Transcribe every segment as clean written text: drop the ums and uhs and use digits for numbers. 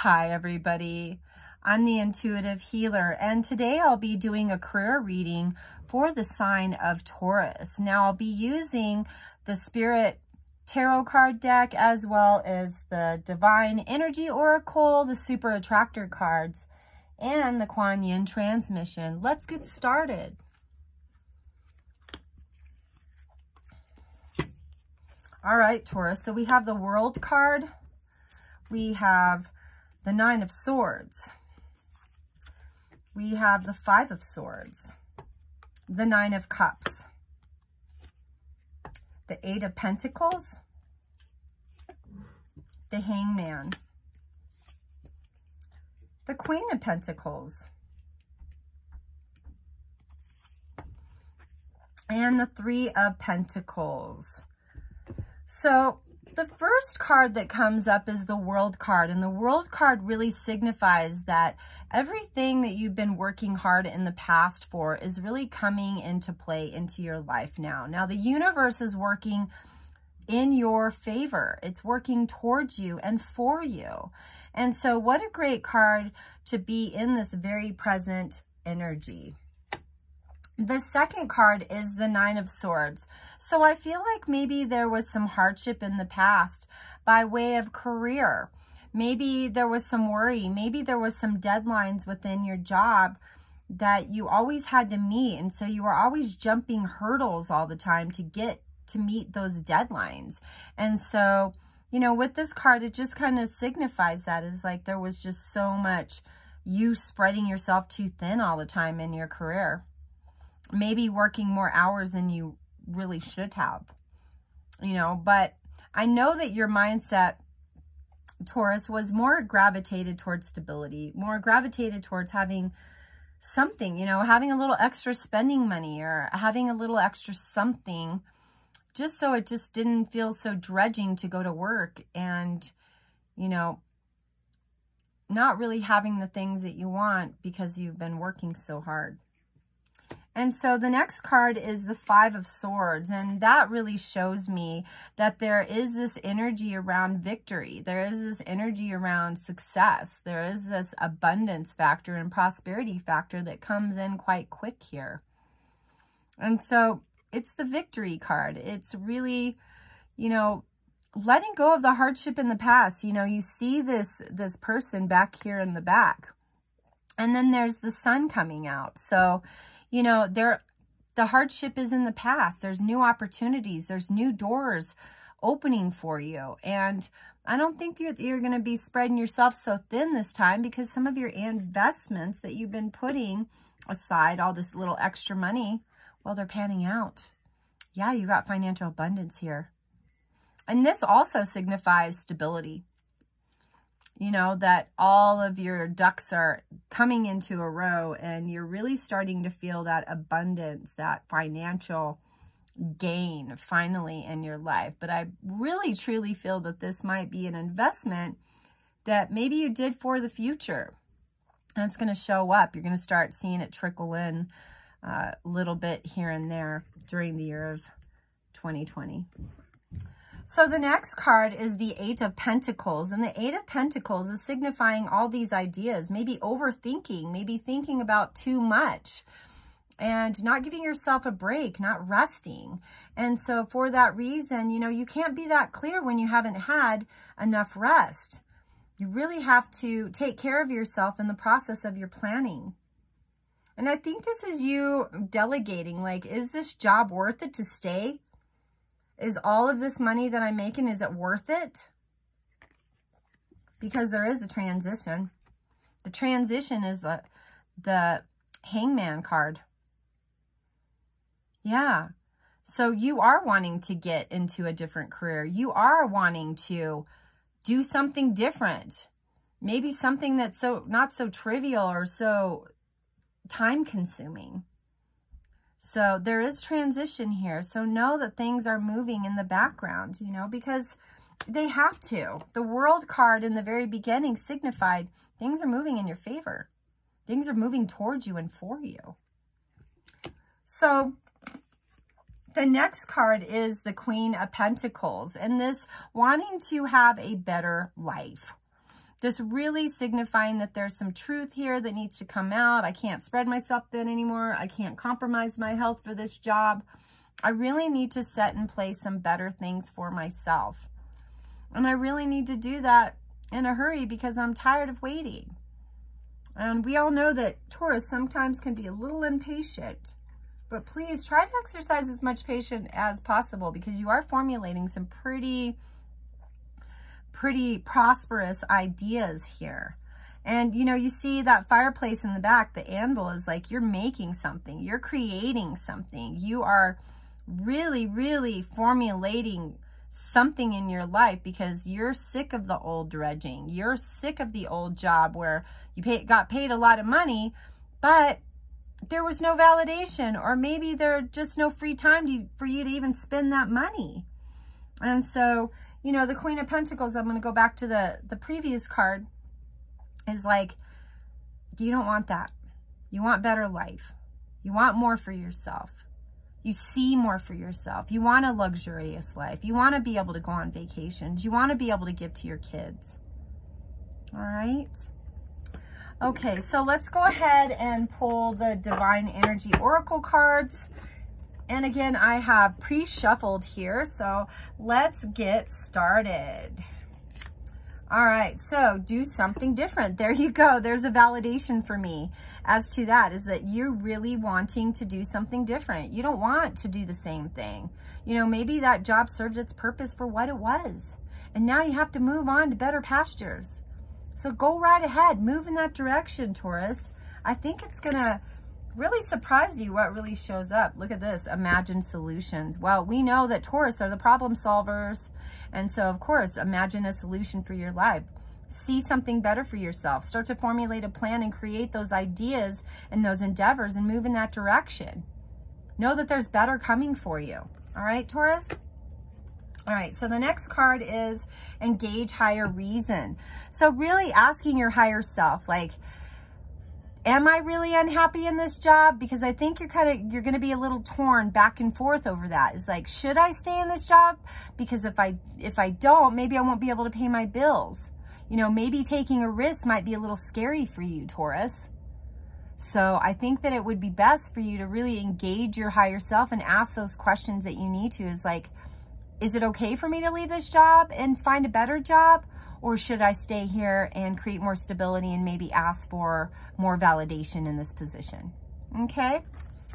Hi everybody, I'm the Intuitive Healer, and today I'll be doing a career reading for the sign of Taurus. Now I'll be using the Spirit Tarot card deck as well as the Divine Energy Oracle, the Super Attractor cards, and the Kuan Yin transmission. Let's get started. All right, Taurus, so we have the World card. We have the Nine of Swords. We have the Five of Swords, the Nine of Cups, the Eight of Pentacles, the Hangman, the Queen of Pentacles, and the Three of Pentacles. So the first card that comes up is the World card, and the World card really signifies that everything that you've been working hard in the past for is really coming into play into your life now. Now, the universe is working in your favor. It's working towards you and for you. And so what a great card to be in this very present energy. The second card is the Nine of Swords. So I feel like maybe there was some hardship in the past by way of career. Maybe there was some worry. Maybe there was some deadlines within your job that you always had to meet. And so you were always jumping hurdles all the time to get to meet those deadlines. And so, you know, with this card, it just kind of signifies that is like there was just so much you spreading yourself too thin all the time in your career. Maybe working more hours than you really should have, you know, but I know that your mindset, Taurus, was more gravitated towards stability, more gravitated towards having something, you know, having a little extra spending money or having a little extra something just so it just didn't feel so dredging to go to work and, you know, not really having the things that you want because you've been working so hard. And so the next card is the Five of Swords, and that really shows me that there is this energy around victory. There is this energy around success. There is this abundance factor and prosperity factor that comes in quite quick here. And so it's the victory card. It's really, you know, letting go of the hardship in the past. You know, you see this person back here in the back, and then there's the sun coming out. So, you know, the hardship is in the past. There's new opportunities. There's new doors opening for you. And I don't think you're going to be spreading yourself so thin this time because some of your investments that you've been putting aside, all this little extra money, well, they're panning out. Yeah, you got financial abundance here. And this also signifies stability. You know, that all of your ducks are coming into a row and you're really starting to feel that abundance, that financial gain finally in your life. But I really truly feel that this might be an investment that maybe you did for the future. And it's going to show up. You're going to start seeing it trickle in a little bit here and there during the year of 2020. So the next card is the Eight of Pentacles, and the Eight of Pentacles is signifying all these ideas, maybe overthinking, maybe thinking about too much and not giving yourself a break, not resting. And so for that reason, you know, you can't be that clear when you haven't had enough rest. You really have to take care of yourself in the process of your planning. And I think this is you delegating, like, is this job worth it to stay? Is all of this money that I'm making, is it worth it? Because there is a transition. The transition is the Hangman card. Yeah. So you are wanting to get into a different career. You are wanting to do something different. Maybe something that's not so trivial or so time consuming. So there is transition here. So know that things are moving in the background, you know, because they have to. The World card in the very beginning signified things are moving in your favor. Things are moving towards you and for you. So the next card is the Queen of Pentacles, and this wanting to have a better life. This really signifying that there's some truth here that needs to come out. I can't spread myself thin anymore. I can't compromise my health for this job. I really need to set in place some better things for myself. And I really need to do that in a hurry because I'm tired of waiting. And we all know that Taurus sometimes can be a little impatient. But please try to exercise as much patience as possible because you are formulating some pretty prosperous ideas here. And, you know, you see that fireplace in the back, the anvil is like you're making something. You're creating something. You are really, really formulating something in your life because you're sick of the old dredging. You're sick of the old job where you got paid a lot of money, but there was no validation, or maybe there's just no free time for you to even spend that money. And so, you know, the Queen of Pentacles, I'm going to go back to the previous card, is like, you don't want that. You want better life. You want more for yourself. You see more for yourself. You want a luxurious life. You want to be able to go on vacations. You want to be able to give to your kids. All right. Okay, so let's go ahead and pull the Divine Energy Oracle cards. And again, I have pre-shuffled here, so let's get started. All right, so do something different. There you go. There's a validation for me as to that, is that you're really wanting to do something different. You don't want to do the same thing. You know, maybe that job served its purpose for what it was, and now you have to move on to better pastures. So go right ahead, move in that direction, Taurus. I think it's gonna really surprise you what really shows up. Look at this, imagine solutions. Well, we know that Taurus are the problem solvers. And so, of course, imagine a solution for your life. See something better for yourself. Start to formulate a plan and create those ideas and those endeavors and move in that direction. Know that there's better coming for you. All right, Taurus? All right, so the next card is engage higher reason. So really asking your higher self, like, am I really unhappy in this job? Because I think you're going to be a little torn back and forth over that. It's like, should I stay in this job? Because if I don't, maybe I won't be able to pay my bills. You know, maybe taking a risk might be a little scary for you, Taurus. So I think that it would be best for you to really engage your higher self and ask those questions that you need to. Is like, is it okay for me to leave this job and find a better job? Or should I stay here and create more stability and maybe ask for more validation in this position? Okay.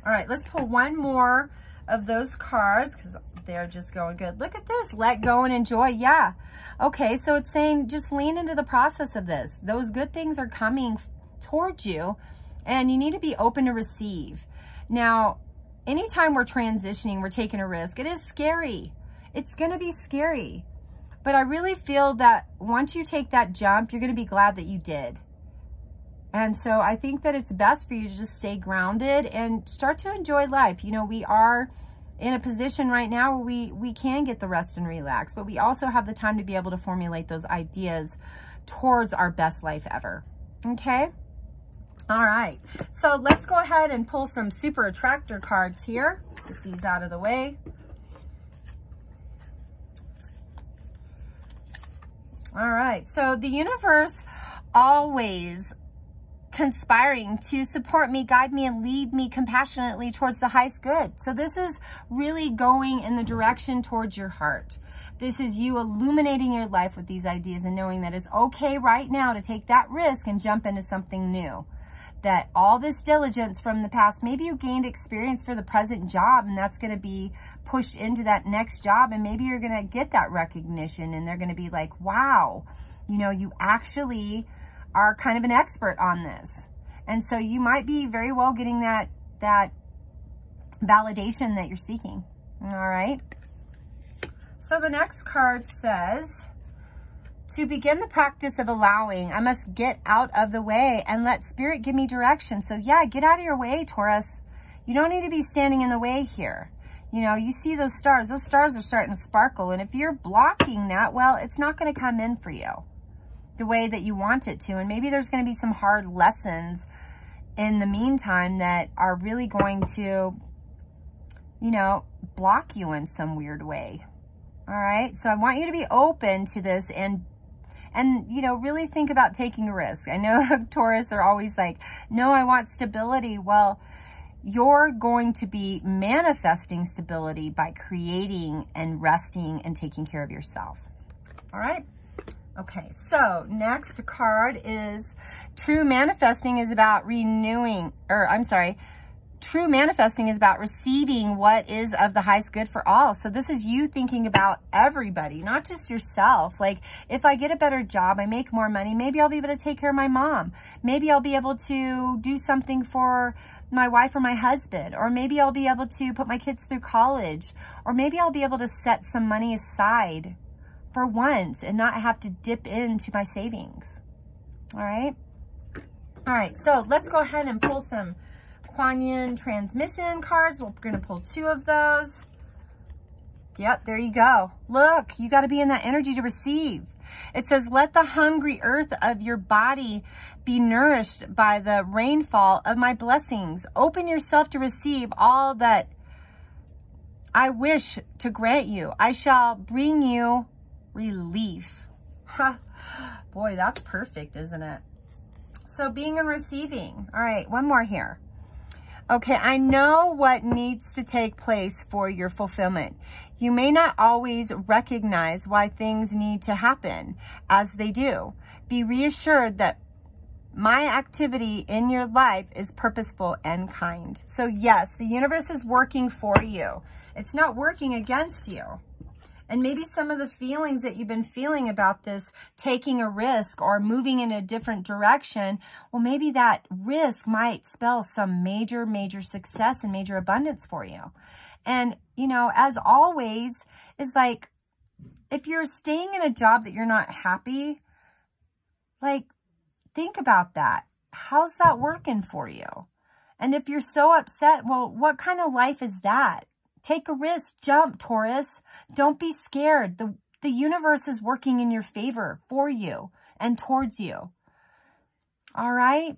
All right, let's pull one more of those cards because they're just going good. Look at this, let go and enjoy. Yeah. Okay, so it's saying just lean into the process of this. Those good things are coming towards you and you need to be open to receive. Now, anytime we're transitioning, we're taking a risk. It is scary. It's going to be scary. But I really feel that once you take that jump, you're going to be glad that you did. And so I think that it's best for you to just stay grounded and start to enjoy life. You know, we are in a position right now where we can get the rest and relax, but we also have the time to be able to formulate those ideas towards our best life ever. Okay? All right. So let's go ahead and pull some super attractor cards here. Get these out of the way. All right, so the universe always conspiring to support me, guide me, and lead me compassionately towards the highest good. So this is really going in the direction towards your heart. This is you illuminating your life with these ideas and knowing that it's okay right now to take that risk and jump into something new. That all this diligence from the past, maybe you gained experience for the present job and that's going to be pushed into that next job, and maybe you're going to get that recognition and they're going to be like, wow, you know, you actually are kind of an expert on this. And so you might be very well getting that validation that you're seeking. All right. So the next card says, to begin the practice of allowing, I must get out of the way and let spirit give me direction. So yeah, get out of your way, Taurus. You don't need to be standing in the way here. You know, you see those stars are starting to sparkle. And if you're blocking that, well, it's not going to come in for you the way that you want it to. And maybe there's going to be some hard lessons in the meantime that are really going to, you know, block you in some weird way. All right. So I want you to be open to this and And, you know, really think about taking a risk. I know Taurus are always like, no, I want stability. Well, you're going to be manifesting stability by creating and resting and taking care of yourself. All right? Okay, so next card is true manifesting is about renewing, true manifesting is about receiving what is of the highest good for all. So this is you thinking about everybody, not just yourself. Like, if I get a better job, I make more money, maybe I'll be able to take care of my mom. Maybe I'll be able to do something for my wife or my husband, or maybe I'll be able to put my kids through college, or maybe I'll be able to set some money aside for once and not have to dip into my savings. All right. All right. So let's go ahead and pull some Kuan Yin transmission cards. We're going to pull 2 of those. Yep. There you go. Look, you got to be in that energy to receive. It says, let the hungry earth of your body be nourished by the rainfall of my blessings. Open yourself to receive all that I wish to grant you. I shall bring you relief. Ha. Boy, that's perfect, isn't it? So being and receiving. All right, one more here. Okay, I know what needs to take place for your fulfillment. You may not always recognize why things need to happen as they do. Be reassured that my activity in your life is purposeful and kind. So yes, the universe is working for you. It's not working against you. And maybe some of the feelings that you've been feeling about this, taking a risk or moving in a different direction, well, maybe that risk might spell some major, major success and major abundance for you. And, you know, as always, is like, if you're staying in a job that you're not happy, like, think about that. How's that working for you? And if you're so upset, well, what kind of life is that? Take a risk. Jump, Taurus. Don't be scared. The universe is working in your favor for you and towards you. All right?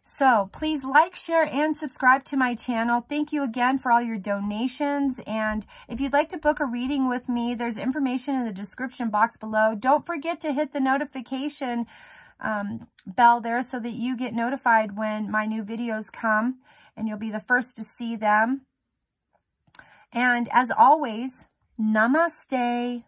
So please like, share, and subscribe to my channel. Thank you again for all your donations. And if you'd like to book a reading with me, there's information in the description box below. Don't forget to hit the notification bell there so that you get notified when my new videos come, and you'll be the first to see them. And as always, Namaste.